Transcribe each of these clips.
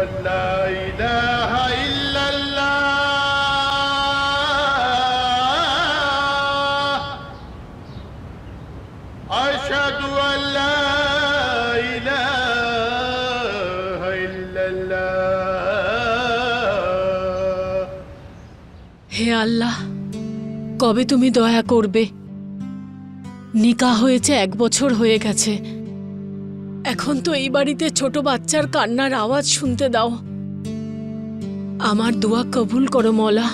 أن لا إله إلا الله أشهد أن لا إله إلا الله হে আল্লাহ, কবে তুমি দয়া করবে? নিকাহ হয়েছে 1 বছর হয়ে গেছে। এখন তো এই বাড়িতে ছোট বাচ্চার কান্নার আওয়াজ শুনতে দাও। আমার দোয়া কবুল করো মওলা।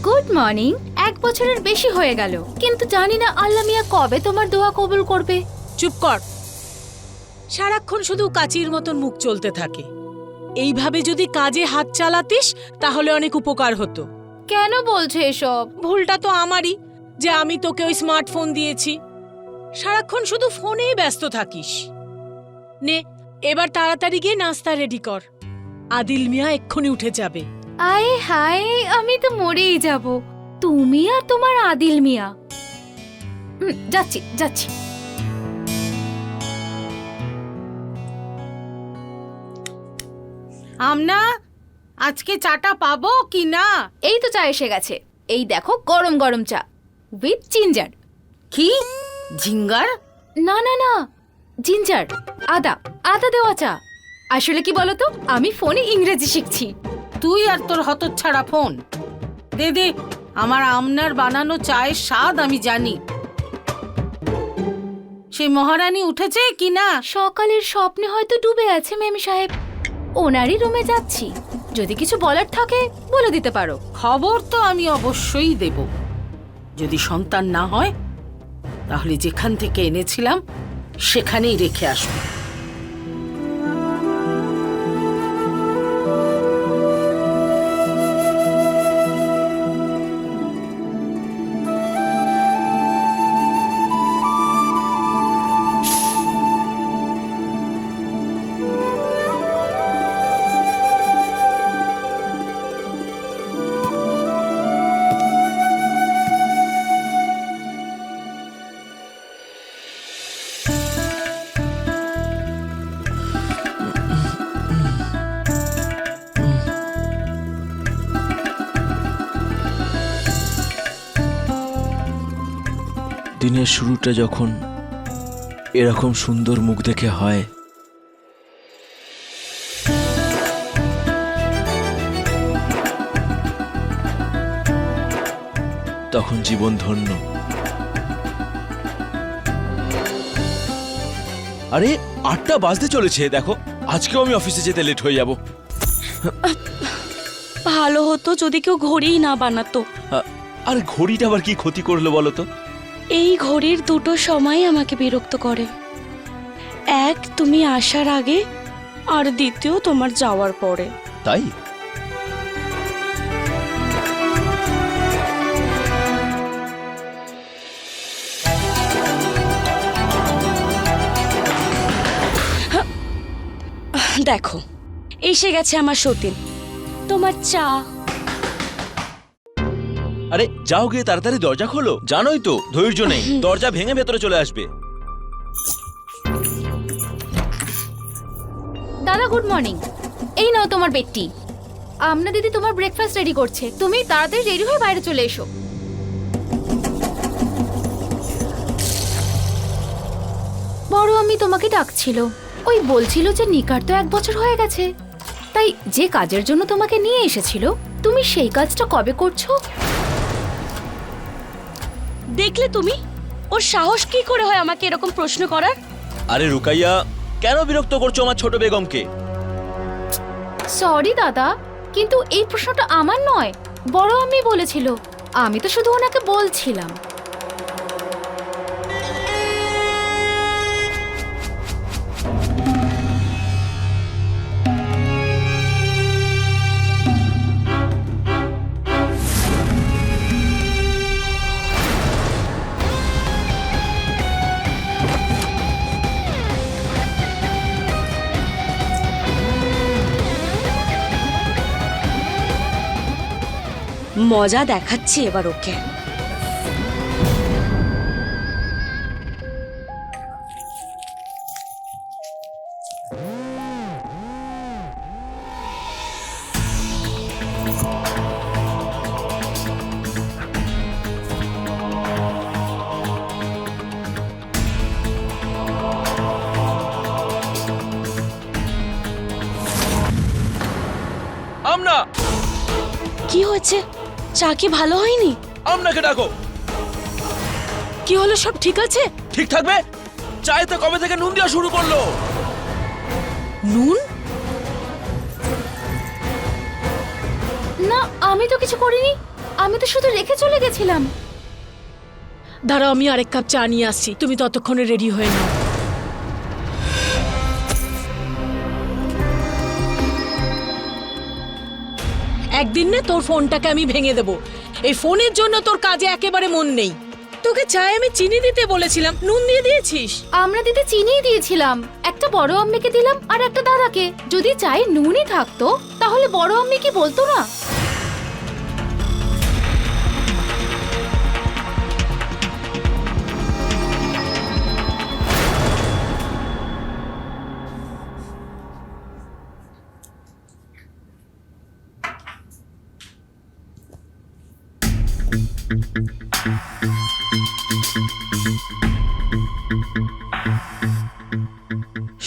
Good morning. 1 বছরের বেশি হয়ে গেল, কিন্তু জানি না আল্লাহ মিয়া কবে তোমার দোয়া কবুল করবে। চুপ কর। সারাক্ষণ শুধু কাচির মতন মুখ চলতে থাকে। এইভাবে যদি কাজে হাত চালাতিস তাহলে অনেক উপকার হতো। কেন বলছো এসব? ভুলটা তো আমারই যে আমি তোকে ওই স্মার্টফোন দিয়েছি। সারাক্ষণ শুধু ফোনেই ব্যস্ত থাকিস। নে, এবার তাড়াতাড়ি গিয়ে নাস্তা রেডি কর। আদিল মিয়া এক্ষুনি উঠে যাবে। আয় হায়, আমি তো মরেই যাব। তুমি আর তোমার আদিল মিয়া। যাচ্ছি যাচ্ছি। আমনা, আজকে চাটা পাবো কি না? এই তো চা এসে গেছে। এই দেখো গরম গরম চা উইথ জিঞ্জার। কি ঝিঙ্গার? না না না, জিঞ্জার, আদা আদা দেওয়া চা। আসলে কি বলতো, আমি ফোনে ইংরেজি শিখছি। তুই আর তোর হতচ্ছাড়া ফোন। দে দে, আমার আমনার বানানো চায়ের স্বাদ আমি জানি। সেই মহারানী উঠেছে কি না? সকালের স্বপ্নে হয়তো ডুবে আছে মেম সাহেব। ওনারই রুমে যাচ্ছি, যদি কিছু বলার থাকে বলে দিতে পারো। খবর তো আমি অবশ্যই দেব। যদি সন্তান না হয় তাহলে যেখান থেকে এনেছিলাম সেখানেই রেখে আসবো। দিনের শুরুটা যখন এরকম সুন্দর মুখ দেখে হয়, তখন জীবন ধন্য। আরে 8টা বাজতে চলেছে, দেখো আজকেও আমি অফিসে যেতে লেট হয়ে যাব। ভালো হতো যদি কেউ ঘড়িই না বানাতো। আর ঘড়িটা আবার কি ক্ষতি করলো বলো তো? এই ঘড়ির দুটো সময় আমাকে বিরক্ত করে। এক, তুমি আসার আগে, আর দ্বিতীয় তোমার যাওয়ার পরে। তাই দেখো এসে গেছে আমার সতীন, তোমার চা। আরে যাও গিয়ে তাড়াতাড়ি দরজা খোলো, জানোই তো ধৈর্য নেই, দরজা ভেঙে ভেতরে চলে আসবে। দাদা গুড মর্নিং। এই নাও তোমার বেডটি। আমনা দিদি তোমার ব্রেকফাস্ট রেডি করছে, তুমি তাড়াতাড়ি রেডি হয়ে বাইরে চলে এসো। বড় আমি তোমাকে ডাকছিল, ওই বলছিল যে নিকার তো 1 বছর হয়ে গেছে, তাই যে কাজের জন্য তোমাকে নিয়ে এসেছিল তুমি সেই কাজটা কবে করছো? দেখলে তুমি, ওর সাহস কি করে হয় আমাকে এরকম প্রশ্ন করার? আরে রুকাইয়া, কেন বিরক্ত করছো আমার ছোট বেগমকে? সরি দাদা, কিন্তু এই প্রশ্নটা আমার নয়, বড় আমি বলেছিল। আমি তো শুধু ওনাকে বলছিলাম। মজা দেখাচ্ছি এবার ওকে। আমনা, কি হয়েছে? চা কি ভালো হয়নি? আমনাকে ডাকো। কি হলো, সব ঠিক আছে? ঠিক থাকবে? চায়ে তো কবে থেকে নুন দেওয়া শুরু করলো। নুন? না, আমি তো কিছু করিনি, আমি তো শুধু রেখে চলে গেছিলাম। দাঁড়াও, আমি আরেক কাপ চা নিয়ে আসছি, তুমি ততক্ষণে রেডি হয়ে নাও। একদিন না তোর ফোনটাকে আমি ভেঙে দেব। এই ফোনের জন্য তোর কাজে একেবারে মন নেই। তোকে চায়ে আমি চিনি দিতে বলেছিলাম, নুন দিয়ে দিয়েছিস। আমরা দিতে চিনিই দিয়েছিলাম, একটা বড় আম্মিকে দিলাম আর একটা দাদাকে। যদি চায়ে নুনই থাকতো তাহলে বড় আম্মি কি বলতো না?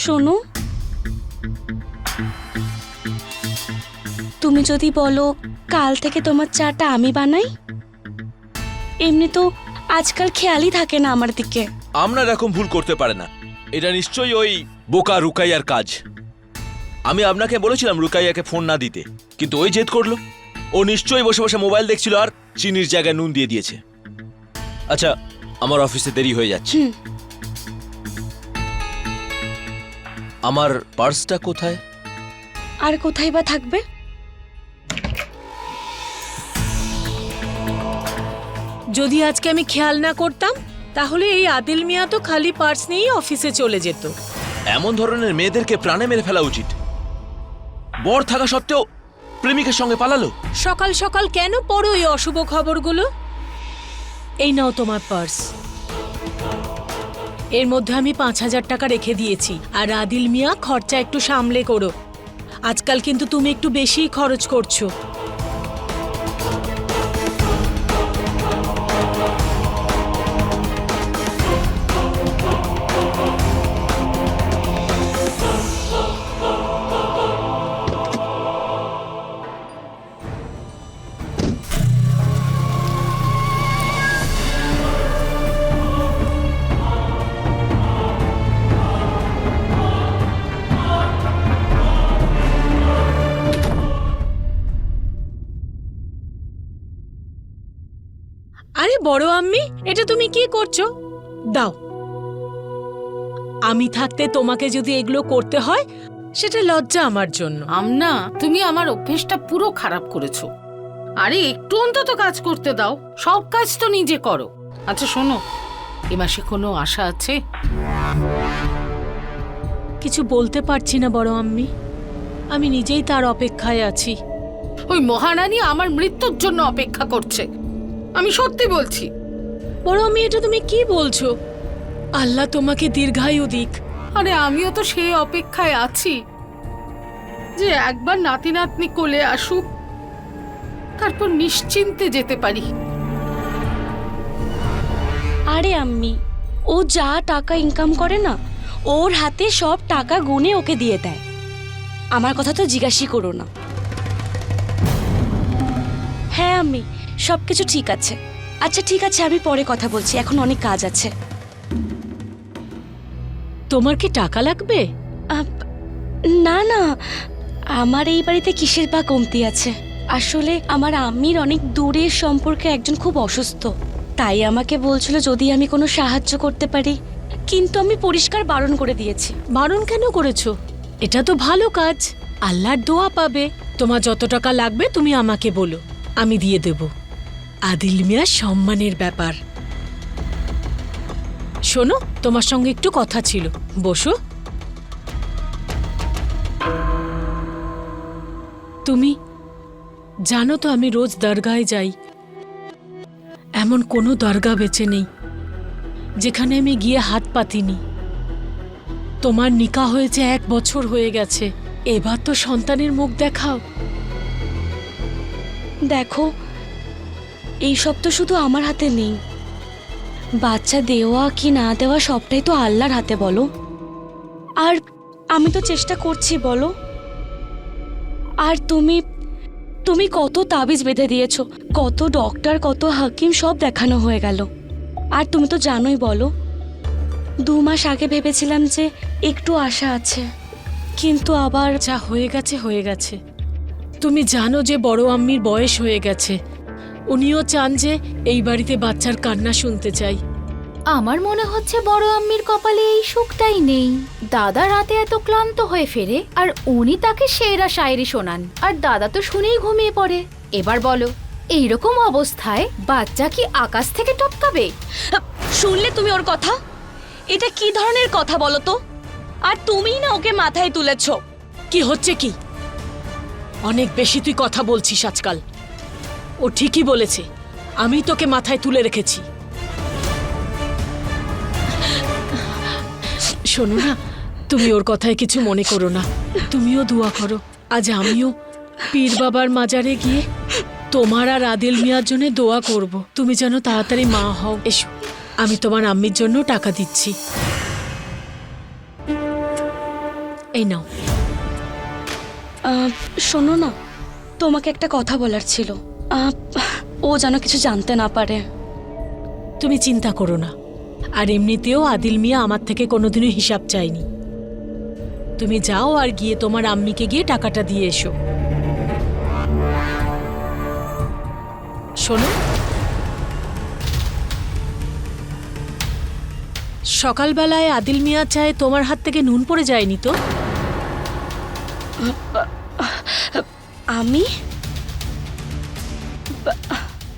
শোনো, তুমি যদি বলো কাল থেকে তোমার চাটা আমি বানাই। এমনি তো আজকাল খেয়ালই থাকে না আমার দিকে। আমরা এরকম ভুল করতে পারে না, এটা নিশ্চয়ই ওই বোকা রুকাইয়ার কাজ। আমি আপনাকে বলেছিলাম রুকাইয়াকে ফোন না দিতে, কিন্তু ওই জেদ করলো। ও নিশ্চয়ই বসে বসে মোবাইল দেখছিল আর চিনির জায়গায় নুন দিয়ে দিয়েছে। আচ্ছা, আমার অফিসে দেরি হয়ে যাচ্ছে। আমার পার্সটা কোথায়? আর কোথায় বা থাকবে? যদি আজকে আমি খেয়াল না করতাম তাহলে এই আদিল মিয়া তো খালি পার্স নিয়েই অফিসে চলে যেত। এমন ধরনের মেয়েদেরকে প্রাণে মেরে ফেলা উচিত। বর থাকা সত্ত্বেও প্রেমিকের সঙ্গে পালালো। সকাল সকাল কেন পড়ো এই অশুভ খবরগুলো? এই নাও তোমার পার্স, এর মধ্যে আমি 5,000 টাকা রেখে দিয়েছি। আর আদিল মিয়া, খরচা একটু সামলে করো, আজকাল কিন্তু তুমি একটু বেশিই খরচ করছো। আরে বড় আম্মি, এটা তুমি কি করছো? দাও। আমি থাকতে তোমাকে যদি এগুলো করতে হয় সেটা লজ্জা আমার জন্য। আমনা, তুমি আমার অভ্যেসটা পুরো খারাপ করেছো। আরে একটু অন্তত কাজ করতে দাও, সব কাজ তো নিজে করো। আচ্ছা শোনো, এ মাসে কোনো আশা আছে? কিছু বলতে পারছি না বড় আম্মি, আমি নিজেই তার অপেক্ষায় আছি। ওই মহারানী আমার মৃত্যুর জন্য অপেক্ষা করছে, আমি সত্যি বলছি। বড় আম্মি, এটা তুমি কি বলছো? আল্লাহ তোমাকে দীর্ঘায়ু দিক। আরে আমিও তো সেই অপেক্ষায় আছি যে একবার নাতি নাতনি কোলে আসুক, তারপর নিশ্চিন্তে যেতে পারি। আরে আম্মি, ও যা টাকা ইনকাম করে না, ওর হাতে সব টাকা গুনে ওকে দিয়ে দেয়। আমার কথা তো জিজ্ঞাসই করো না। হ্যাঁ আম্মি, সবকিছু ঠিক আছে। আচ্ছা ঠিক আছে, আমি পরে কথা বলছি, এখন অনেক কাজ আছে। তোমার কি টাকা লাগবে? না না, আমার এই বাড়িতে কিসের বা কমতি আছে। আসলে আমার আম্মির অনেক দূরের সম্পর্কে একজন খুব অসুস্থ, তাই আমাকে বলছিল যদি আমি কোনো সাহায্য করতে পারি, কিন্তু আমি পরিষ্কার বারণ করে দিয়েছি। বারণ কেন করেছো? এটা তো ভালো কাজ, আল্লাহর দোয়া পাবে। তোমার যত টাকা লাগবে তুমি আমাকে বলো, আমি দিয়ে দেব। আদিল মিয়া সম্মানের ব্যাপার। শোনো, তোমার সঙ্গে একটু কথা ছিল, বসো। তুমি জানো তো আমি রোজ দরগায় যাই। এমন কোনো দরগা বেঁচে নেই যেখানে আমি গিয়ে হাত পাতিনি। তোমার নিকা হয়েছে 1 বছর হয়ে গেছে, এবার তো সন্তানের মুখ দেখাও। দেখো, এইসব তো শুধু আমার হাতে নেই। বাচ্চা দেওয়া কি না দেওয়া সবটাই তো আল্লাহর হাতে বলো। আর আমি তো চেষ্টা করছি বলো। আর তুমি তুমি কত তাবিজ বেঁধে দিয়েছো, কত ডক্টর, কত হাকিম সব দেখানো হয়ে গেল। আর তুমি তো জানোই বলো, 2 মাস আগে ভেবেছিলাম যে একটু আশা আছে, কিন্তু আবার যা হয়ে গেছে হয়ে গেছে। তুমি জানো যে বড় আম্মির বয়স হয়ে গেছে, উনিও চান যে এই বাড়িতে বাচ্চার কান্না শুনতে চাই। আমার মনে হচ্ছে বড় আম্মির কপালে এই সুখটাই নেই। দাদা রাতে এত ক্লান্ত হয়ে ফেরে আর উনি তাকে সেরা শায়েরি শোনান, আর দাদা তো শুনেই ঘুমিয়ে পড়ে। এবার বলো, এইরকম অবস্থায় বাচ্চা কি আকাশ থেকে টপকাবে? শুনলে তুমি ওর কথা? এটা কি ধরনের কথা বলো তো? আর তুমিই না ওকে মাথায় তুলেছো। কি হচ্ছে কি? অনেক বেশি তুই কথা বলছিস আজকাল। ও ঠিকই বলেছে, আমি তোকে মাথায় তুলে রেখেছি। শোনো না, তুমি ওর কথায় কিছু মনে করো না, তুমিও দোয়া করো। আজ আমিও পীর বাবার মাজারে গিয়ে তোমার আর আদিল মিয়ার জন্য দোয়া করব, তুমি যেন তাড়াতাড়ি মা হও। এসো, আমি তোমার আম্মির জন্য টাকা দিচ্ছি। এই নাও। শোনো না, তোমাকে একটা কথা বলার ছিল। ও যেন কিছু জানতে না পারে। তুমি চিন্তা করো না, আর এমনিতেও আদিল মিয়া আমার থেকে কোনোদিনও হিসাব চাইনি। তুমি যাও আর গিয়ে তোমার আম্মিকে গিয়ে টাকাটা দিয়ে এসো। শোনো, সকালবেলায় আদিল মিয়া চায় তোমার হাত থেকে নুন পড়ে যায়নি তো? আমি?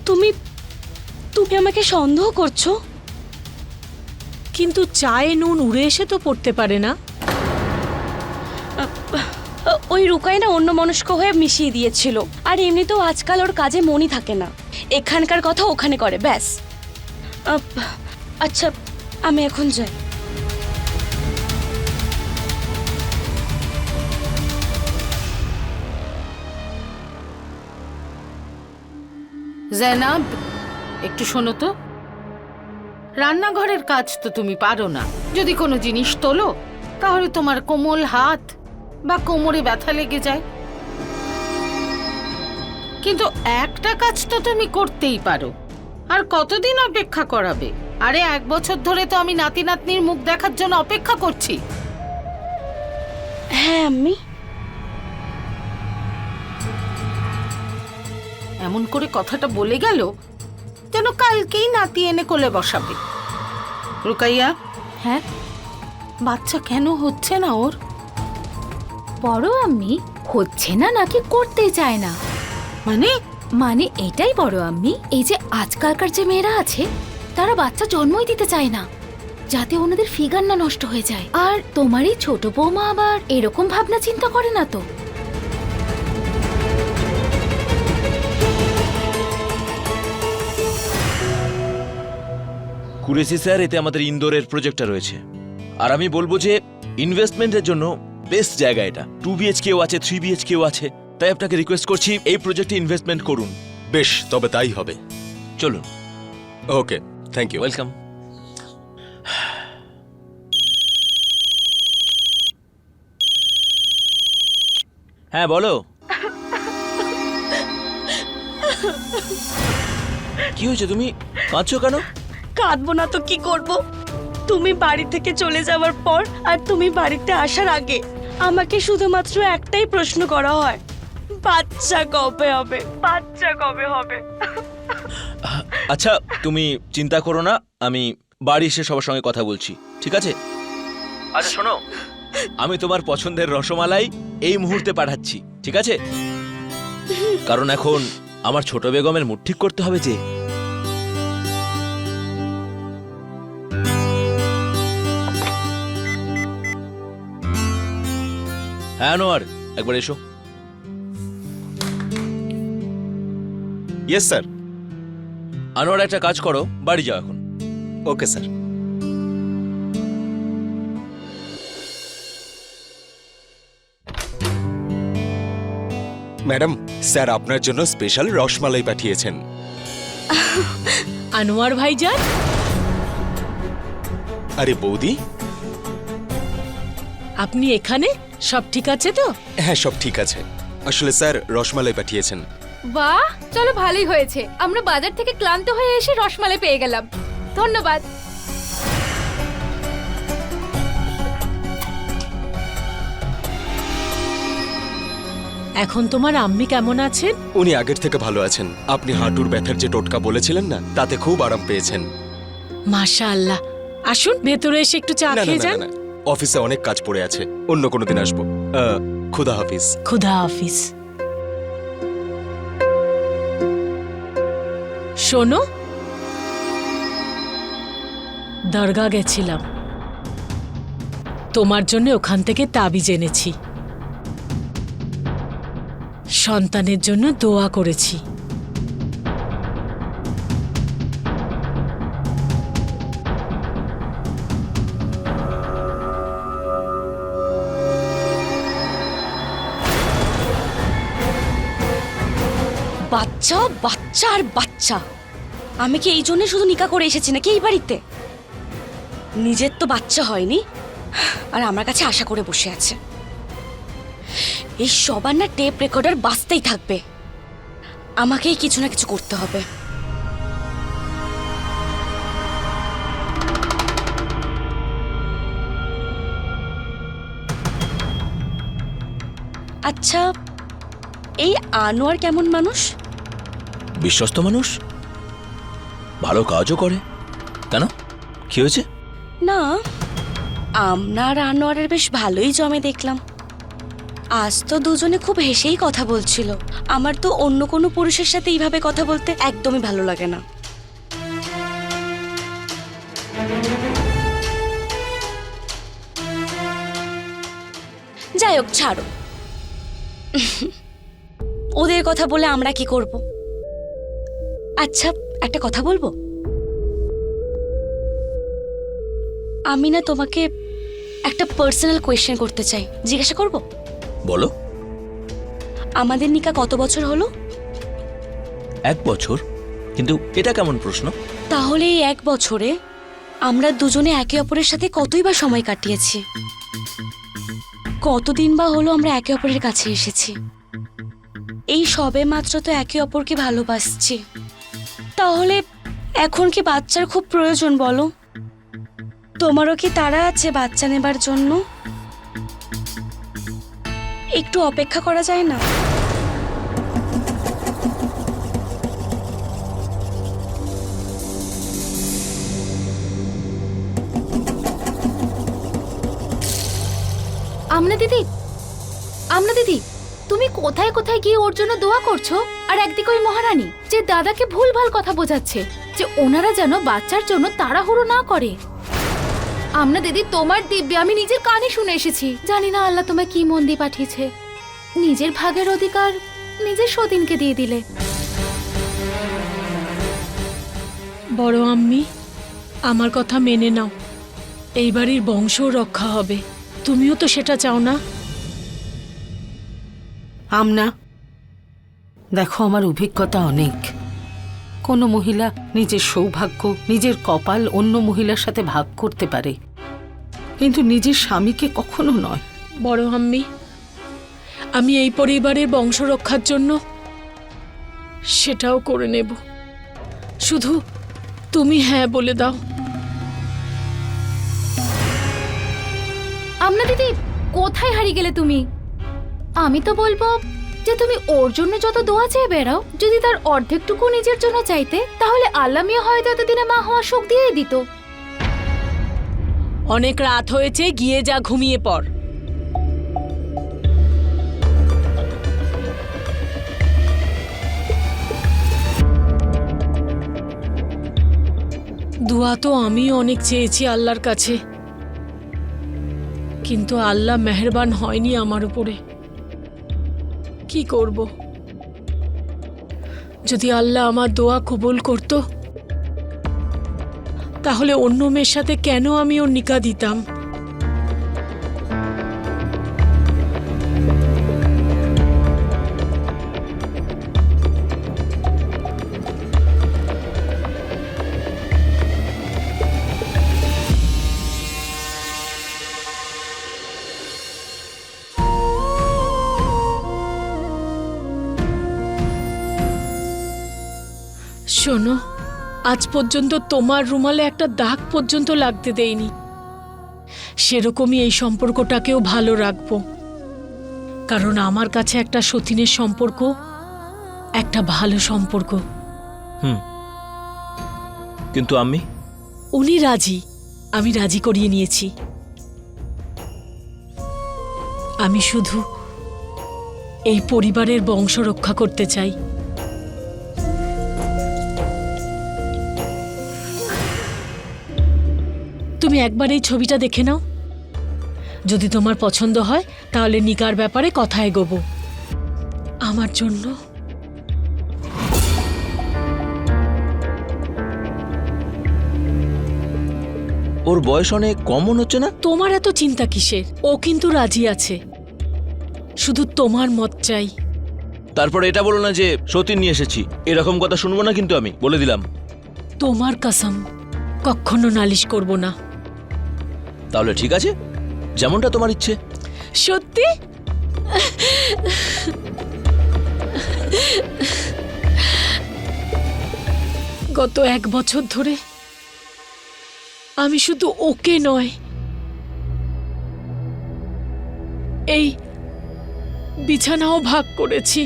তুমি তুমি আমাকে সন্দেহ করছো? কিন্তু চায়ে নুন উড়ে এসে তো পড়তে পারে না। ওই রুকাই না অন্য মনস্ক হয়ে মিশিয়ে দিয়েছিল। আর এমনিতেও আজকাল ওর কাজে মনই থাকে না, এখানকার কথা ওখানে করে, ব্যাস। আচ্ছা, আমি এখন যাই। জেনাব, একটু শোনো তো। রান্নাঘরের কাজ তো তুমি পারো না। যদি কোনো জিনিস তোলো তাহলে তোমার কোমল হাত বা কোমরে ব্যথা লেগে যায়। কিন্তু একটা কাজ তো তুমি করতেই পারো। আর কতদিন অপেক্ষা করাবে? আরে 1 বছর ধরে তো আমি নাতি নাতনির মুখ দেখার জন্য অপেক্ষা করছি। হ্যাঁ আম্মি। এমন করে কথাটা বলে গেল যেন কালকেই নাতি এনে কোলে বসাবে। রুকাইয়া, হ্যাঁ, বাচ্চা কেন হচ্ছে না ওর? বড় আম্মি হচ্ছে না নাকি করতেই চায় না? মানে মানে এটাই বড় আম্মি, এই যে আজকালকার যে মেয়েরা আছে তারা বাচ্চা জন্মই দিতে চায় না, যাতে ওনাদের ফিগার না নষ্ট হয়ে যায়। আর তোমার এই ছোট বৌমা আবার এরকম ভাবনা চিন্তা করে না তো? কুরেশি স্যার, এতে আমাদের ইন্দোরের প্রজেক্টটা রয়েছে। আর আমি বলবো যে ইনভেস্টমেন্টের জন্য বেস্ট জায়গা এটা। 2 BHKও আছে, 3 BHKও আছে। তাই আপনাকে রিকোয়েস্ট করছি এই প্রজেক্টে ইনভেস্টমেন্ট করুন। বেশ, তবে তাই হবে। চলুন। ওকে, থ্যাংক ইউ। ওয়েলকাম। হ্যাঁ বলো। কি হয়েছে, তুমি কাঁদছো কেন? কাঁদবো না তো কি করব? তুমি বাড়ি থেকে চলে যাওয়ার পর আর তুমি বাড়িতে আসার আগে আমাকে শুধুমাত্র একটাই প্রশ্ন করা হয়, বাচ্চা কবে হবে, বাচ্চা কবে হবে। আচ্ছা, তুমি চিন্তা করো না, আমি বাড়ি এসে সবার সঙ্গে কথা বলছি, ঠিক আছে? আচ্ছা শোনো, আমি তোমার পছন্দের রসমালাই এই মুহূর্তে পাঠাচ্ছি, ঠিক আছে? কারণ এখন আমার ছোট বেগমের মুড ঠিক করতে হবে যে। হ্যাঁ আনোয়ার, একবার এসো। Yes sir. আনোয়ার একটা কাজ করো, বাড়ি যাও এখন। Okay sir. ম্যাডাম, স্যার আপনার জন্য স্পেশাল রসমালাই পাঠিয়েছেন। আনোয়ার ভাইজান, আরে বৌদি। আপনি এখানে? সব ঠিক আছে তো? হ্যাঁ, সব ঠিক আছে। আসলে স্যার রসমালাই পাঠিয়েছেন। বাহ, চলো ভালোই হয়েছে। আমরা বাজার থেকে ক্লান্ত হয়ে এসে রসমালাই পেয়ে গেলাম। ধন্যবাদ। এখন তোমার আম্মি কেমন আছেন? উনি আগের থেকে ভালো আছেন। আপনি হাঁটুর ব্যথার যে টোটকা বলেছিলেন না, তাতে খুব আরাম পেয়েছেন। মাশাআল্লাহ। আসুন ভেতরে এসে একটু চা না না খেয়ে না যান। না, অফিসে অনেক কাজ পড়ে আছে, অন্য কোনো দিন আসবো। খুদা হাফিজ। খুদা হাফিজ। শোনো, দরগা গেছিলাম, তোমার জন্য ওখান থেকে তাবিজ এনেছি, সন্তানের জন্য দোয়া করেছি। বাচ্চা বাচ্চা আর বাচ্চা। আমি কি এই জন্য শুধু নিকা করে এসেছি নাকি এই বাড়িতে? নিজের তো বাচ্চা হয়নি আর আমার কাছে আশা করে বসে আছে। এই সবার না টেপ রেকর্ডার বাজতেই থাকবে, আমাকেই কিছু না কিছু করতে হবে। আচ্ছা, এই আনোয়ার কেমন মানুষ? বিশ্বস্ত মানুষ, ভালো কাজও করে। কেন, কি হয়েছে? না, আপনার আনোয়ারের বেশ ভালোই জমে দেখলাম। আজ তো দুজনে খুব হেসেই কথা বলছিল। আমার তো অন্য কোনো পুরুষের সাথে এইভাবে কথা বলতে একদমই ভালো লাগে না। যাই হোক, ছাড়ো। ওদের কথা বলে আমরা কি করব? আচ্ছা, একটা কথা বলবো? আমি না তোমাকে একটা পার্সোনাল কোয়েশ্চেন করতে চাই, জিজ্ঞাসা করব? বলো। আমাদের নিকা কত বছর হলো? 1 বছর। কিন্তু এটা কেমন প্রশ্ন? তাহলে এই 1 বছরে আমরা দুজনে একে অপরের সাথে কতই বা সময় কাটিয়েছি, কতদিন বা হলো আমরা একে অপরের কাছে এসেছি। এই সবে মাত্র তো একে অপরকে ভালোবাসছি। তাহলে এখন কি বাচ্চার খুব প্রয়োজন বলো? তোমারও কি তাড়া আছে বাচ্চা নেবার জন্য? একটু অপেক্ষা করা যায় না? আমনা দিদি, তুমি কোথায় কোথায় গিয়ে ওর জন্য দোয়া করছো, আর একদিকে ওই মহারানী যে দাদাকে ভুলভাল কথা বোঝাচ্ছে যে ওনারা যেন বাচ্চার জন্য তাড়াহুড়ো না করে। আমনা দিদি, তোমার দিব্যে আমি নিজের কানে শুনে এসেছি। জানি না আল্লাহ তোমায় কি মন দিয়ে পাঠিয়েছে। নিজের ভাগের অধিকার নিজের সতীনকে দিয়ে দিলে। বড় আম্মি, আমার কথা মেনে নাও, এই বাড়ির বংশ রক্ষা হবে। তুমিও তো সেটা চাও না? আমনা, দেখো, আমার অভিজ্ঞতা অনেক। কোনো মহিলা নিজের সৌভাগ্য, নিজের কপাল অন্য মহিলার সাথে ভাগ করতে পারে, কিন্তু নিজের স্বামীকে কখনো নয়। বড় আম্মি, আমি এই পরিবারের বংশ রক্ষার জন্য সেটাও করে নেব। শুধু তুমি হ্যাঁ বলে দাও। আমনা দিদি, কোথায় হারিয়ে গেলে তুমি? আমি তো বলবো যে তুমি ওর জন্য যত দোয়া চেয়ে বেড়াও, যদি তার অর্ধেকটুকু নিজের জন্য চাইতে, তাহলে আল্লাহ মিয়া হয়তো এতদিনে মা হওয়ার সুখ দিয়েই দিত। অনেক রাত হয়েছে, গিয়ে যা ঘুমিয়ে পড়। দোয়া তো আমি অনেক চেয়েছি আল্লাহর কাছে, কিন্তু আল্লাহ মেহেরবান হয়নি আমার উপরে। কি করব? যদি আল্লাহ আমার দোয়া কবুল করত, তাহলে অন্য মেয়ের সাথে কেন আমি ওর নিকা দিতাম? শোনো, আজ পর্যন্ত তোমার রুমালে একটা দাগ পর্যন্ত লাগতে দেইনি। সেরকমই এই সম্পর্কটাকেও ভালো রাখবো, কারণ আমার কাছে একটা সতীনের সম্পর্ক একটা ভালো সম্পর্ক। কিন্তু আমি উনি রাজি, আমি রাজি করিয়ে নিয়েছি। আমি শুধু এই পরিবারের বংশ রক্ষা করতে চাই। তুমি একবার এই ছবিটা দেখে নাও, যদি তোমার পছন্দ হয় তাহলে নিকার ব্যাপারে কথা এগোবো। আমার জন্য ওর বয়স অনেক কম মনে হচ্ছে না? তোমার এত চিন্তা কিসের? ও কিন্তু রাজি আছে, শুধু তোমার মত চাই। তারপরে এটা বলো না যে সতীন নিয়ে এসেছি, এরকম কথা শুনবো না কিন্তু, আমি বলে দিলাম। তোমার কসম, কখনো নালিশ করব না। তাহলে ঠিক আছে, যেমনটা তোমার ইচ্ছে। সত্যি? গত 1 বছর ধরে আমি শুধু ওকে নয়, এই বিছানাও ভাগ করেছি।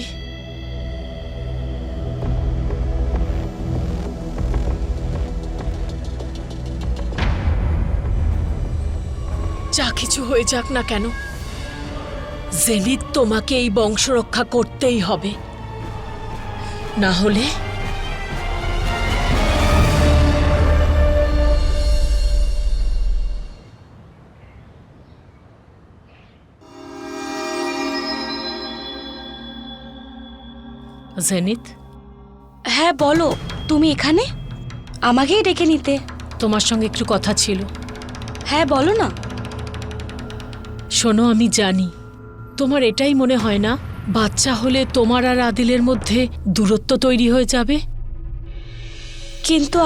যা কিছু হয়ে যাক না কেন, জেনিত তোমাকে এই বংশ রক্ষা করতেই হবে, না হলে জেনিত। হ্যাঁ বলো, তুমি এখানে? আমাকেই ডেকে নিতে। তোমার সঙ্গে একটু কথা ছিল। হ্যাঁ বলো না। শোনো, আমি জানি তোমার এটাই মনে হয় না বাচ্চা হলে তোমার আর আদিলের মধ্যে দূরত্ব তৈরি হয়ে যাবে? কিন্তু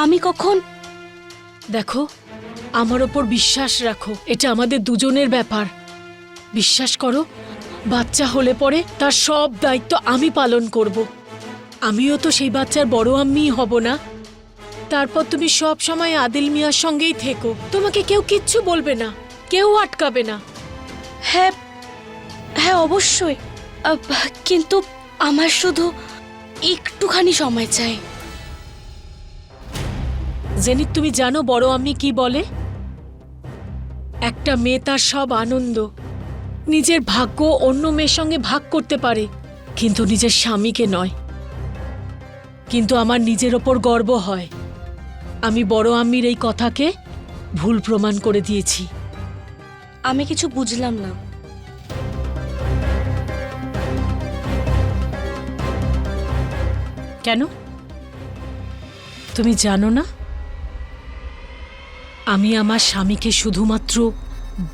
আমি কখন? দেখো, আমার ওপর বিশ্বাস রাখো, এটা আমাদের দুজনের ব্যাপার। বিশ্বাস করো, বাচ্চা হলে পরে তার সব দায়িত্ব আমি পালন করব। আমিও তো সেই বাচ্চার বড় আম্মিই হব না? তারপর তুমি সব সময় আদিল মিয়ার সঙ্গেই থেকো, তোমাকে কেউ কিচ্ছু বলবে না, কেউ আটকাবে না। হ্যাঁ হ্যাঁ অবশ্যই, কিন্তু আমার শুধু একটুখানি সময় চাই। জেনিত, তুমি জানো বড় আম্মি কি বলে? একটা মেয়ে তার সব আনন্দ, নিজের ভাগ্য অন্য মেয়ের সঙ্গে ভাগ করতে পারে, কিন্তু নিজের স্বামীকে নয়। কিন্তু আমার নিজের ওপর গর্ব হয়, আমি বড় আম্মির এই কথাকে ভুল প্রমাণ করে দিয়েছি। আমি কিছু বুঝলাম না। কেন? তুমি জানো না আমি আমার স্বামীকে শুধুমাত্র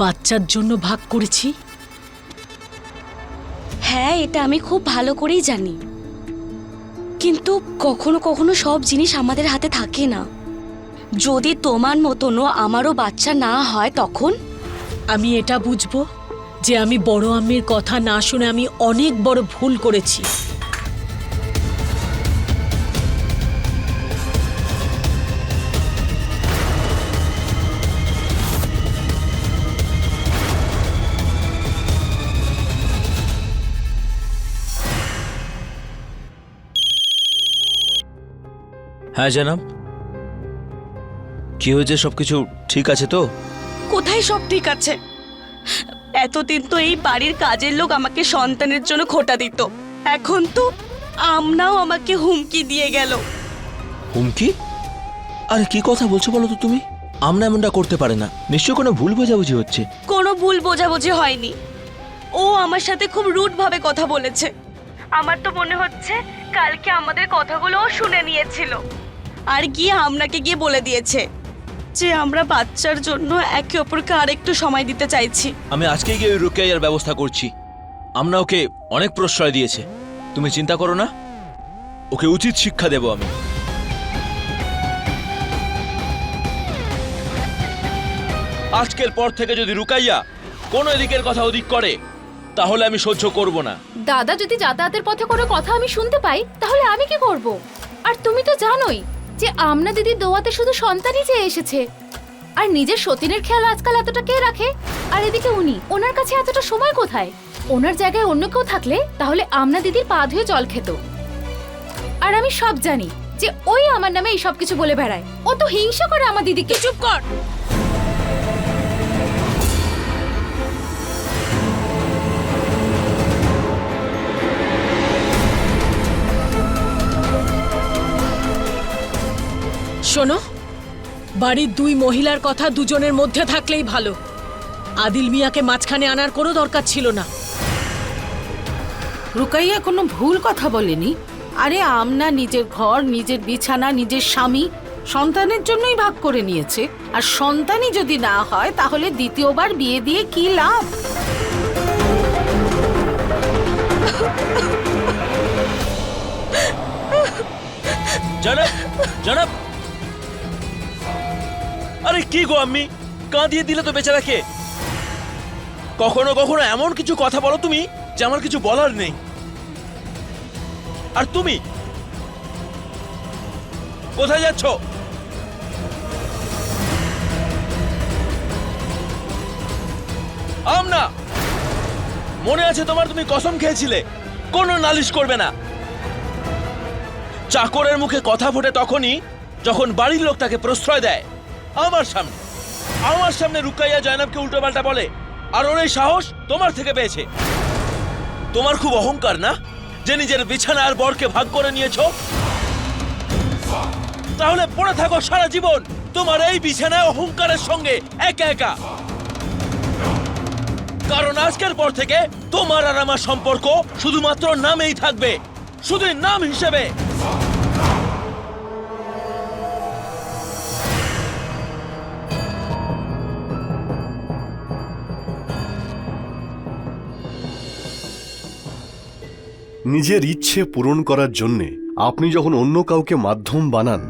বাচ্চার জন্য ভাগ করেছি? হ্যাঁ, এটা আমি খুব ভালো করেই জানি, কিন্তু কখনো কখনো সব জিনিস আমাদের হাতে থাকে না। যদি তোমার মতনও আমারও বাচ্চা না হয়, তখন আমি এটা বুঝবো যে আমি বড় আম্মির কথা না শুনে আমি অনেক বড় ভুল করেছি। হ্যাঁ জানাব, কি হয়েছে? সবকিছু ঠিক আছে তো? কোথায় সব ঠিক আছে? এতদিন তো এই বাড়ির কাজের লোক আমাকে সন্তানের জন্য খোঁটা দিত, এখন তো আমরাও আমাকে হুমকি দিয়ে গেল। হুমকি? আরে কি কথা বলছো বলো তো তুমি? আমরা এমনটা করতে পারে না, নিশ্চয় কোনো ভুল বোঝাবুঝি হচ্ছে। কোনো ভুল বোঝাবুঝি হয়নি, ও আমার সাথে খুব রুড ভাবে কথা বলেছে। আমার তো মনে হচ্ছে কালকে আমাদের কথাগুলোও শুনে নিয়েছিল আর গিয়ে আপনাকে গিয়ে বলে দিয়েছে যে আমরা বাচ্চার জন্য একে অপরকে আরেকটু সময় দিতে চাইছি। আমি আজকেই গিয়ে ওই রুকাইয়ার ব্যবস্থা করছি। আমরা ওকে অনেক প্রশ্রয় দিয়েছে, তুমি চিন্তা করো না, ওকে উচিত শিক্ষা দেব আমি। আজকের পর থেকে যদি রুকাইয়া কোনো এদিকের কথা ওদিক করে তাহলে আমি সহ্য করব না। দাদা যদি যাতায়াতের পথে কোনো কথা আমি শুনতে পাই তাহলে আমি কি করব? আর তুমি তো জানোই যে আমনা দিদি দোয়াতে শুধু সন্তানই চেয়ে এসেছে, আর নিজের সতীনের খেয়াল আজকাল এতটা কে রাখে? আর এদিকে উনি, ওনার কাছে এতটা সময় কোথায়? ওনার জায়গায় অন্য কেউ থাকলে তাহলে আমনা দিদির পা ধুয়ে জল খেত। আর আমি সব জানি যে ওই আমার নামে এই সব কিছু বলে বেড়ায়। ও তো হিংসা করে আমার দিদিকে। চুপ কর। শোনো, বাড়ির দুই মহিলার কথা দুজনের মধ্যে থাকলেই ভালো। আদিল মিয়াকে মাঝখানে আনার কোনো দরকার ছিল না। রুকাইয়া কোনো ভুল কথা বলেনি। আরে আমনা নিজের ঘর, নিজের বিছানা, নিজের স্বামী, সন্তানের জন্যই ভাগ করে নিয়েছে। আর সন্তানই যদি না হয় তাহলে দ্বিতীয়বার বিয়ে দিয়ে কি লাভ? জনাব, জনাব, আরে কি গো আম্মি, কাঁদিয়ে দিলে তো বেচারাকে। কখনো কখনো এমন কিছু কথা বলো তুমি যে আমার কিছু বলার নেই। আর তুমি কোথায় যাচ্ছ? আমনা, মনে আছে তোমার, তুমি কসম খেয়েছিলে কোনো নালিশ করবে না। চাকরের মুখে কথা ফোটে তখনই যখন বাড়ির লোক তাকে প্রশ্রয় দেয়। আমার সামনে রুকাইয়া জয়নাবকে উল্টোপাল্টা বলে, আর ওর এই সাহস তোমার থেকে পেয়েছে। তোমার খুব অহংকার না যে নিজের বিছানা আর বরকে ভাগ করে নিয়েছো? তাহলে পড়ে থাকো সারা জীবন তোমার এই বিছানায় অহংকারের সঙ্গে একা একা। কারণ আজকের পর থেকে তোমার আর আমার সম্পর্ক শুধুমাত্র নামেই থাকবে, শুধু নাম হিসেবে। নিজের ইচ্ছে পূরণ করার জন্যে আপনি যখন অন্য কাউকে মাধ্যম বানান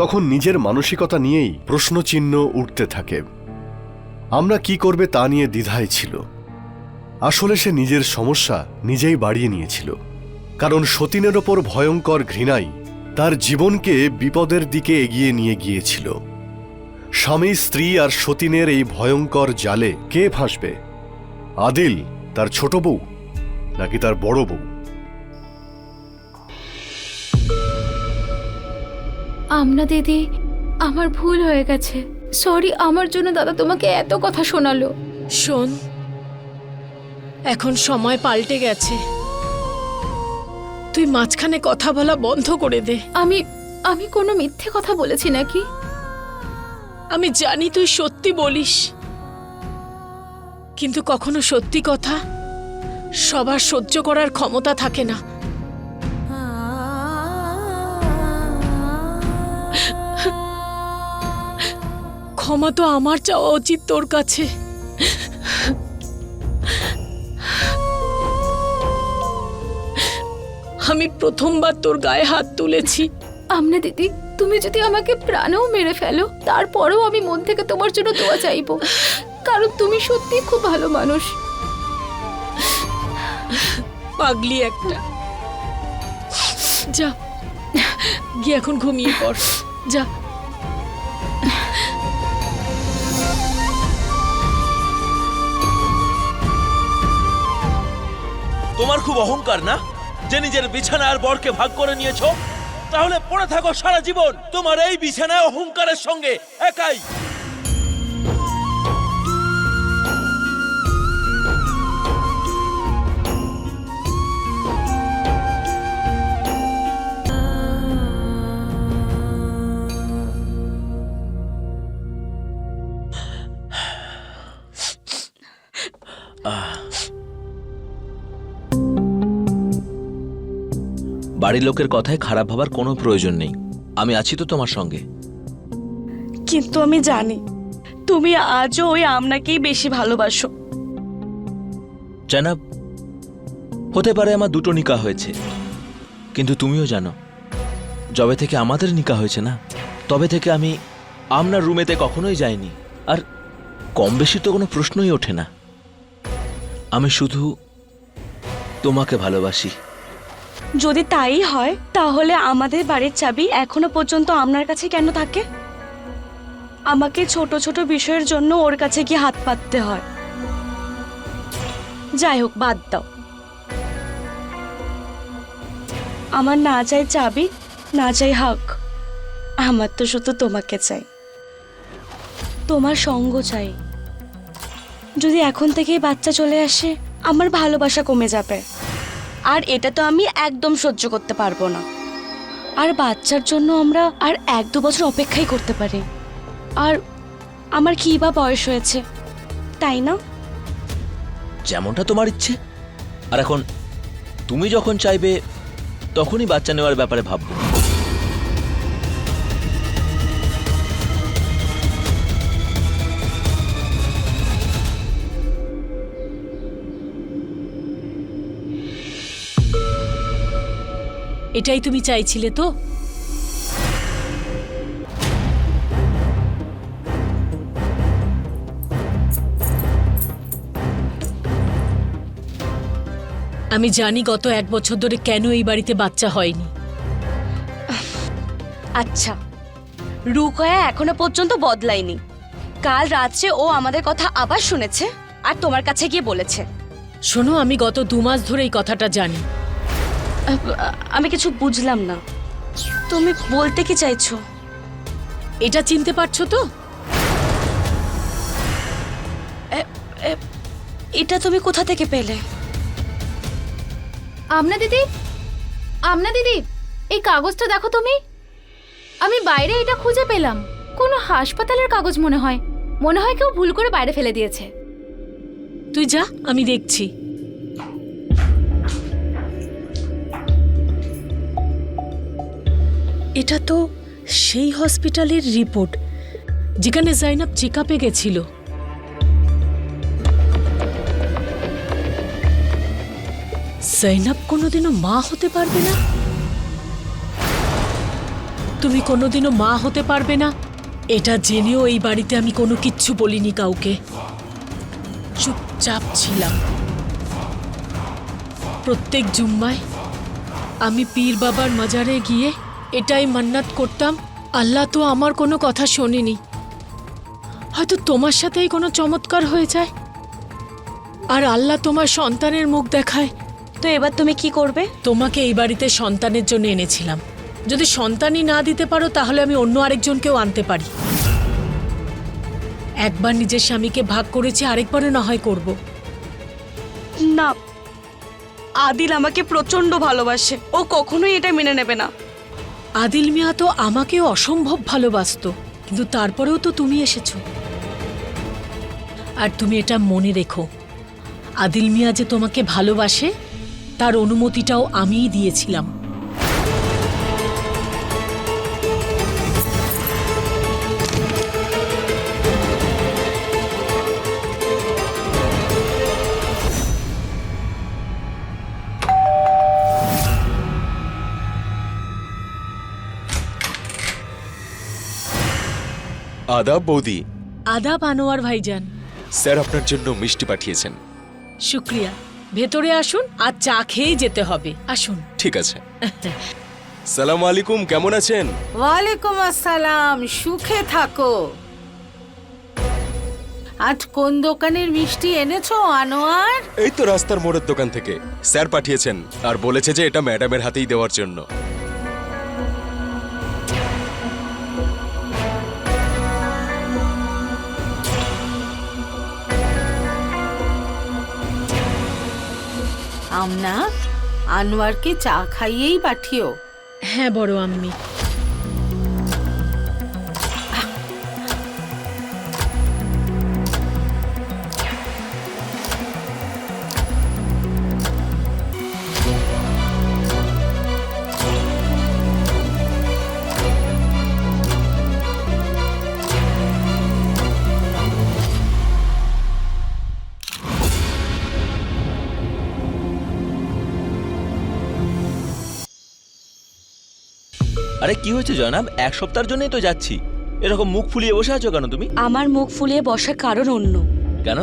তখন নিজের মানসিকতা নিয়েই প্রশ্নচিহ্ন উঠতে থাকে। আমরা কি করবে তা নিয়ে দ্বিধায় ছিল। আসলে সে নিজের সমস্যা নিজেই বাড়িয়ে নিয়েছিল, কারণ সতীনের ওপর ভয়ঙ্কর ঘৃণাই তার জীবনকে বিপদের দিকে এগিয়ে নিয়ে গিয়েছিল। স্বামী, স্ত্রী আর সতীনের এই ভয়ঙ্কর জালে কে ফাঁসবে? আদিল, তার ছোট বউ, নাকি তার বড় বউ? আমনা দিদি, আমার ভুল হয়ে গেছে। সরি, আমার জন্য দাদা তোমাকে এত কথা শোনালো। শোন, এখন সময় পাল্টে গেছে। তুই মাঝখানে কথা বলা বন্ধ করে দে। আমি কোনো মিথ্যে কথা বলেছি নাকি? আমি জানি তুই সত্যি বলিস, কিন্তু কখনো সত্যি কথা সবার সহ্য করার ক্ষমতা থাকে না। ক্ষমা তো আমার চাওয়া উচিত তোর কাছে। আমি প্রথমবার তোর গায়ে হাত তুলেছি। আমনা দিদি, তুমি যদি আমাকে প্রাণেও মেরে ফেলো তারপরেও আমি মন থেকে তোমার জন্য দোয়া চাইবো, কারণ তুমি সত্যি খুব ভালো মানুষ। পাগলি একটা। যা গিয়ে এখন ঘুমিয়ে পড়, যা। তোমার খুব অহংকার না যে নিজের বিছানা আর বরকে ভাগ করে নিয়েছো? তাহলে পড়ে থাকো সারা জীবন তোমার এই বিছানায় অহংকারের সঙ্গে একাই। বাড়ির লোকের কথায় খারাপ ভাবার কোনো প্রয়োজন নেই। আমি আছি তো তোমার সঙ্গে। কিন্তু আমি জানি তুমি আজও ওই আমনাকেই বেশি ভালোবাসো। জানাব, হতে পারে আমার দুটো নিকাহ হয়েছে, কিন্তু তুমিও জানো যবে থেকে আমাদের নিকাহ হয়েছে না, তবে থেকে আমি আপনার রুমেতে কখনোই যাইনি। আর কম বেশি তো কোনো প্রশ্নই ওঠে না। আমি শুধু তোমাকে ভালোবাসি। যদি তাই হয় তাহলে আমাদের বাড়ির চাবি এখনো পর্যন্ত আপনার কাছে কেন থাকে? আমাকে ছোট ছোট বিষয়ের জন্য ওর কাছে গিয়ে হাত পাততে হয়। যাই হোক, বাদ দাও। আমার না চাই চাবি, না চাই হক। আমার তো শুধু তোমাকে চাই, তোমার সঙ্গ চাই। যদি এখন থেকেই বাচ্চা চলে আসে, আমার ভালোবাসা কমে যাবে, আর এটা তো আমি একদম সহ্য করতে পারবো না। আর বাচ্চার জন্য আমরা আর 1-2 বছর অপেক্ষাই করতে পারি। আর আমার কি বা বয়স হয়েছে, তাই না? যেমনটা তোমার ইচ্ছে। আর এখন তুমি যখন চাইবে তখনই বাচ্চা নেওয়ার ব্যাপারে ভাববো। এটাই তুমি চাইছিলে তো? আমি জানি গত 1 বছর ধরে কেন এই বাড়িতে বাচ্চা হয়নি। আচ্ছা, রুকয়া এখনো পর্যন্ত বদলায়নি। কাল রাত্রে ও আমাদের কথা আবার শুনেছে আর তোমার কাছে গিয়ে বলেছে। শোনো, আমি গত 2 মাস ধরে এই কথাটা জানি। আমি কিছু বুঝলাম না, তুমি বলতে কি চাইছো? এটা চিনতে পারছো তো? এটা তুমি কোথা থেকে পেলে? আমনা দিদি, আমনা দিদি, এই কাগজটা দেখো তুমি। আমি বাইরে এটা খুঁজে পেলাম। কোনো হাসপাতালের কাগজ মনে হয়। মনে হয় কেউ ভুল করে বাইরে ফেলে দিয়েছে। তুই যা, আমি দেখছি। এটা তো সেই হসপিটালের রিপোর্ট যেখানে জাইনাব চেক আপে গেছিল। জাইনাব কোনোদিনও মা হতে পারবে না। তুমি কোনোদিনও মা হতে পারবে না, এটা জেনেও এই বাড়িতে আমি কোনো কিচ্ছু বলিনি কাউকে। চুপচাপ ছিলাম। প্রত্যেক জুম্মায় আমি পীর বাবার মাজারে গিয়ে এটাই মান্নাত করতাম, আল্লাহ তো আমার কোনো কথা শোনেনি। হয়তো তোমার সাথেই কোনো চমৎকার হয়ে যায় আর আল্লাহ তোমার সন্তানের মুখ দেখায়। তো এবার তুমি কি করবে? তোমাকে এই বাড়িতে সন্তানের জন্য এনেছিলাম। যদি সন্তানই না দিতে পারো তাহলে আমি অন্য আরেকজনকেও আনতে পারি। একবার নিজের স্বামীকে ভাগ করেছি, আরেকবারও না হয় করব। না, আদিল আমাকে প্রচন্ড ভালোবাসে, ও কখনোই এটা মেনে নেবে না। আদিল মিয়া তো আমাকেও অসম্ভব ভালোবাসতো, কিন্তু তারপরেও তো তুমি এসেছো। আর তুমি এটা মনে রেখো, আদিল মিয়া যে তোমাকে ভালোবাসে তার অনুমতিটাও আমিই দিয়েছিলাম। আদাব বৌদি। আদাব আনোয়ার ভাইজান। স্যার আপনার জন্য মিষ্টি পাঠিয়েছেন। শুক্রিয়া। ভেতরে আসুন, আর চা খেয়েই যেতে হবে। আসুন। ঠিক আছে। সালাম আলাইকুম, কেমন আছেন? ওয়ালাইকুম আসসালাম, সুখে থাকো। আজ কোন দোকানের মিষ্টি এনেছো আনোয়ার? এই তো রাস্তার মোড়ের দোকান থেকে। স্যার পাঠিয়েছেন আর বলেছে যে এটা ম্যাডামের হাতেই দেওয়ার জন্য। আমনা, আনোয়ারকে চা খাইয়েই পাঠিও। হ্যাঁ বড় আম্মি। আরে কি হয়েছে জয়নাব, এক সপ্তাহের জন্যই তো যাচ্ছি। এরকম মুখ ফুলিয়ে বসে আছো কেন তুমি? আমার মুখ ফুলিয়ে বসার কারণ অন্য। কেন,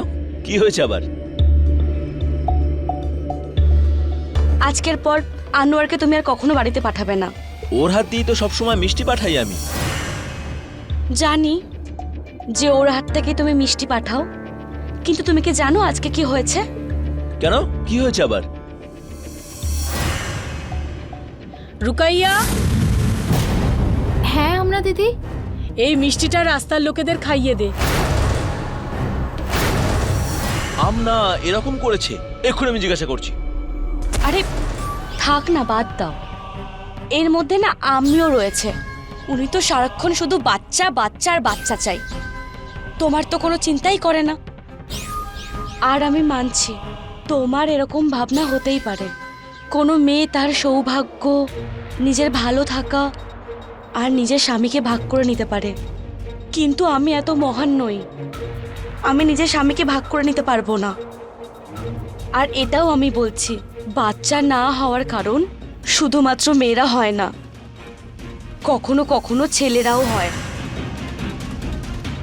কি হয়েছে আবার? আজকের পর আনোয়ারকে তুমি আর কখনো বাড়িতে পাঠাবে না। ওর হাত দিয়ে তো সবসময় মিষ্টি পাঠাই আমি। জানি যে ওর হাত থেকে তুমি মিষ্টি পাঠাও, কিন্তু তুমি কি জানো আজকে কি হয়েছে? কেন, কি হয়েছে আবার? রুকাইয়া, হ্যাঁ আমরা দিদি। এই মিষ্টিটা রাস্তার লোকেদের খাইয়ে দে। আমনা এরকম করেছে? এক্ষুনি আমি জিজ্ঞাসা করছি। আরে থাক না, বাদ দাও। এর মধ্যে না আমিও রয়েছে। উনি তো সারাক্ষণ শুধু বাচ্চা বাচ্চা আর বাচ্চা চাই। তোমার তো কোনো চিন্তাই করে না। আর আমি মানছি তোমার এরকম ভাবনা হতেই পারে। কোনো মেয়ে তার সৌভাগ্য, নিজের ভালো থাকা আর নিজের স্বামীকে ভাগ করে নিতে পারে, কিন্তু আমি এত মহান নই। আমি নিজের স্বামীকে ভাগ করে নিতে পারবো না। আর এটাও আমি বলছি, বাচ্চা না হওয়ার কারণ শুধুমাত্র মেয়েরা হয় না, কখনো কখনো ছেলেরাও হয়।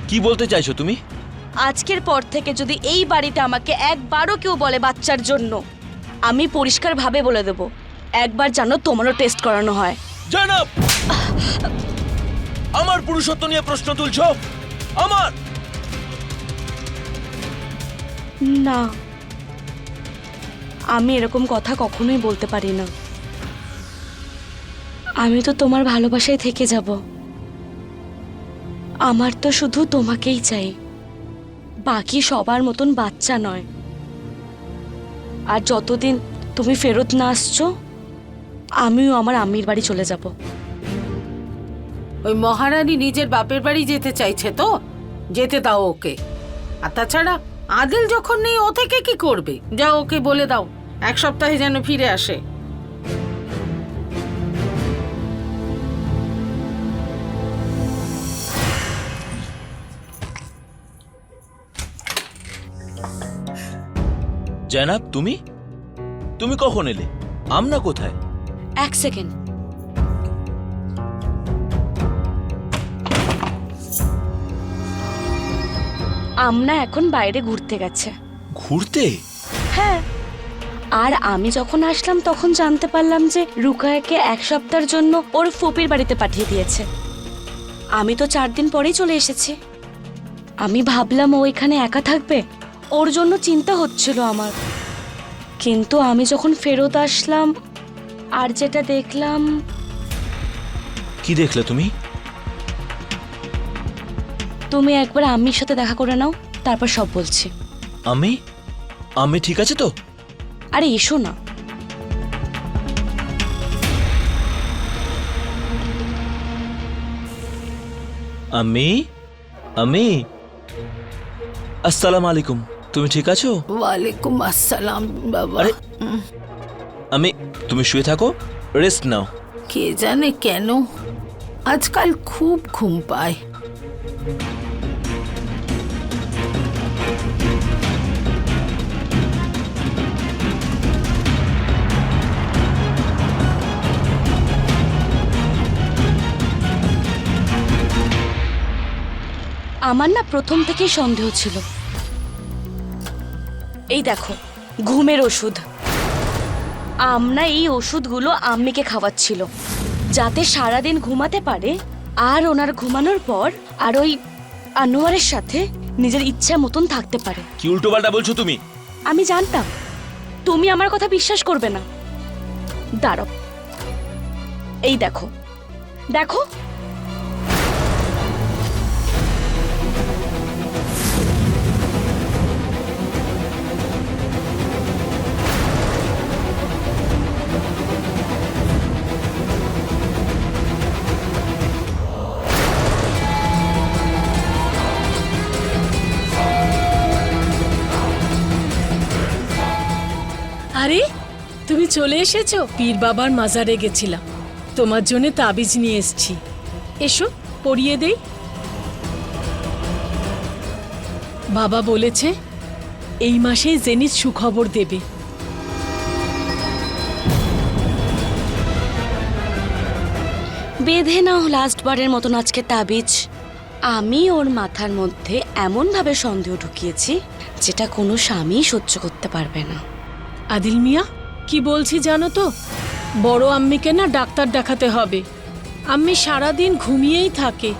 কি বলতে চাইছো তুমি? আজকের পর থেকে যদি এই বাড়িতে আমাকে একবারও কেউ বলে বাচ্চার জন্য, আমি পরিষ্কারভাবে বলে দেব, একবার জানো তোমারও টেস্ট করানো হয়। জয়নাব, আমার পুরুষত্ব নিয়ে প্রশ্ন তুলছো? আমার না, আমি এরকম কথা কখনোই বলতে পারি না। আমি তো তোমার ভালোবাসায় থেকে যাব। আমার তো শুধু তোমাকেই চাই, বাকি সবার মতন বাচ্চা নয়। আর যতদিন তুমি ফেরত না আসছো, আমিও আমার আম্মির বাড়ি চলে যাব। ওই মহারানী নিজের বাপের বাড়ি যেতে চাইছে তো যেতে দাও ওকে। আর তাছাড়া আদিল যখন নেই ও থেকে কি করবে? যাও ওকে বলে দাও এক সপ্তাহে যেন ফিরে আসে। জয়নাব, তুমি তুমি কখন এলে? আমনা কোথায়? এক সেকেন্ড। আমরা এখন বাইরে ঘুরতে গেছে। ঘুরতে? হ্যাঁ। আর আমি যখন আসলাম তখন জানতে পারলাম যে রুকায়াকে এক সপ্তাহের জন্য ওর ফুপির বাড়িতে পাঠিয়ে দিয়েছে। আমি তো 4 দিন পরেই চলে এসেছি। আমি ভাবলাম ও এখানে একা থাকবে, ওর জন্য চিন্তা হচ্ছিল আমার। কিন্তু আমি যখন ফেরত আসলাম আর যেটা দেখলাম। কি দেখলে তুমি? তুমি একবার আম্মির সাথে দেখা করে নাও, তারপর সব বলছি। আমি ঠিক আছে তো? আরে এসো না। আমি আসসালামু আলাইকুম। তুমি ঠিক আছো? ওয়ালাইকুম আসসালাম বাবা। আরে তুমি শুয়ে থাকো, রেস্ট নাও। কে জানে কেন আজকাল খুব ঘুম পায়। আমার না প্রথম থেকেই সন্দেহ ছিল। এই দেখো, ঘুমের ওষুধ। আমরা এই ওষুধগুলো আম্মিকে খাওয়াচ্ছিল, যাতে সারাদিন ঘুমাতে পারে আর ওনার ঘুমানোর পর আর ওই আনোয়ারের সাথে নিজের ইচ্ছা মতন থাকতে পারে। কি উল্টোপাল্টা বলছো তুমি? আমি জানতাম তুমি আমার কথা বিশ্বাস করবে না। দাঁড়াও, এই দেখো দেখো। আরে তুমি চলে এসেছো? পীর বাবার মাজারে গেছিলাম, তোমার জন্য তাবিজ নিয়ে এসেছি। এসো পরিয়ে দেই। বাবা বলেছে এই মাসেই জেনিত সুখবর দেবে। বেঁধে নাও লাস্ট বারের মতন আজকে তাবিজ। আমি ওর মাথার মধ্যে এমনভাবে সন্দেহ ঢুকিয়েছি যেটা কোনো স্বামী সহ্য করতে পারবে না। আদিল মিয়া, কি বলছি জানো তো, বড় আম্মিকে না ডাক্তার দেখাতে হবে। আম্মি সারাদিন ঘুমিয়েই থাকে।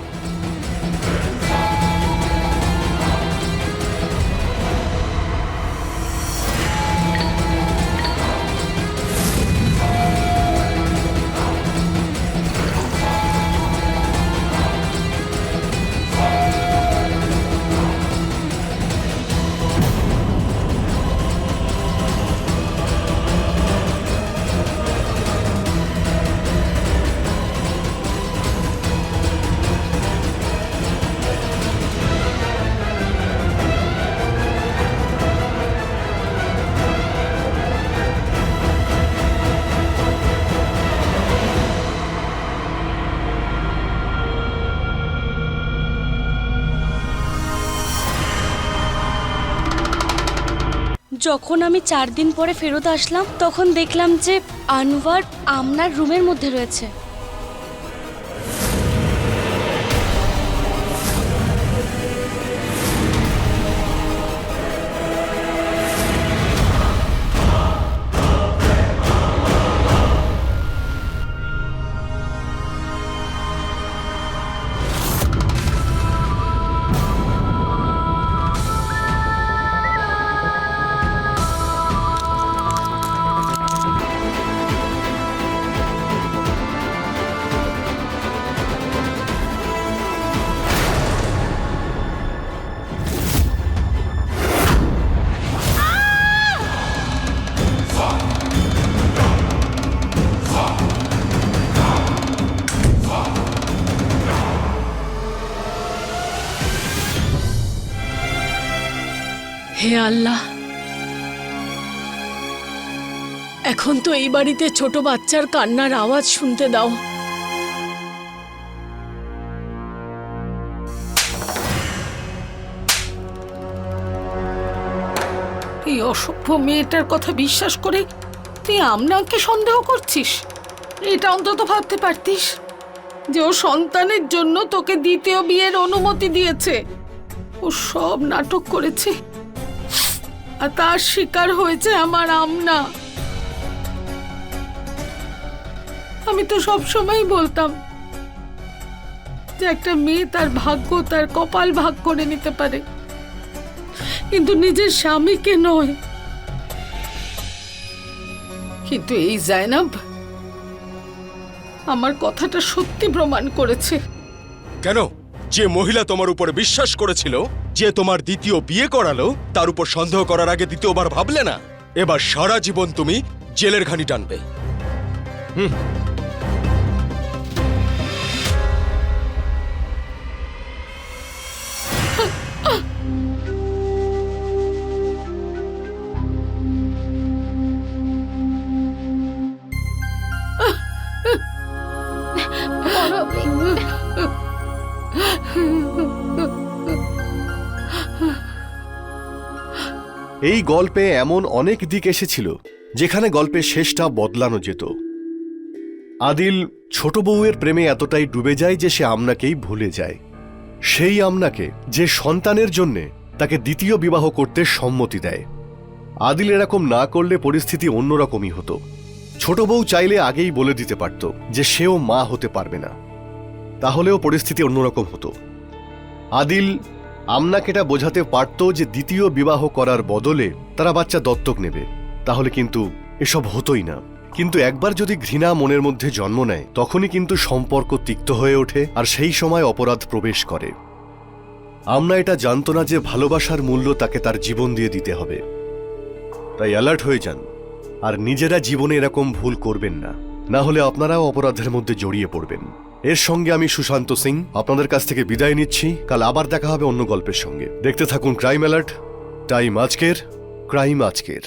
যখন আমি 4 দিন পরে ফেরত আসলাম তখন দেখলাম যে আনোয়ার আমনার রুমের মধ্যে রয়েছে। হে আল্লাহ, এখন তো এই বাড়িতে ছোট বাচ্চার কান্নার আওয়াজ শুনতে দাও। এই অসভ্য মেয়েটার কথা বিশ্বাস করে তুই আমনাকে সন্দেহ করছিস? এটা অন্তত ভাবতে পারতিস যে ও সন্তানের জন্য তোকে দ্বিতীয় বিয়ের অনুমতি দিয়েছে। ও সব নাটক করেছে আর তার শিকার হয়েছে আমার আমনা। আমি তো সবসময় বলতাম যে একটা মেয়ে তার ভাগ্য, তার কপাল ভাগ করে নিতে পারে, কিন্তু নিজের স্বামীকে নয়। কিন্তু এই জায়নাব আমার কথাটা সত্যি প্রমাণ করেছে। কেন? যে মহিলা তোমার উপরে বিশ্বাস করেছিল, যে তোমার দ্বিতীয় বিয়ে করালো, তার উপর সন্দেহ করার আগে দ্বিতীয়বার ভাবলে না? এবার সারা জীবন তুমি জেলের ঘানি টানবে। এই গল্পে এমন অনেক দিক এসেছিল যেখানে গল্পের শেষটা বদলানো যেত। আদিল ছোট বউয়ের প্রেমে এতটাই ডুবে যায় যে সে আমনাকেই ভুলে যায়। সেই আমনাকে যে সন্তানের জন্যে তাকে দ্বিতীয় বিবাহ করতে সম্মতি দেয়। আদিল এরকম না করলে পরিস্থিতি অন্যরকমই হতো। ছোট বউ চাইলে আগেই বলে দিতে পারত যে সেও মা হতে পারবে না, তাহলেও পরিস্থিতি অন্যরকম হতো। আদিল আমনাকে এটা বোঝাতে পারত যে দ্বিতীয় বিবাহ করার বদলে তারা বাচ্চা দত্তক নেবে, তাহলে কিন্তু এসব হতোই না। কিন্তু একবার যদি ঘৃণা মনের মধ্যে জন্ম নেয়, তখনই কিন্তু সম্পর্ক তিক্ত হয়ে ওঠে, আর সেই সময় অপরাধ প্রবেশ করে। আমনা এটা জানতো না যে ভালোবাসার মূল্য তাকে তার জীবন দিয়ে দিতে হবে। তাই অ্যালার্ট হয়ে যান আর নিজেরা জীবনে এরকম ভুল করবেন না, না হলে আপনারাও অপরাধের মধ্যে জড়িয়ে পড়বেন। এর সঙ্গে আমি সুশান্ত সিং আপনাদের কাছ থেকে বিদায় নিচ্ছি। কাল আবার দেখা হবে অন্য গল্পের সঙ্গে। দেখতে থাকুন ক্রাইম অ্যালার্ট, টাইম আজকের, ক্রাইম আজকের।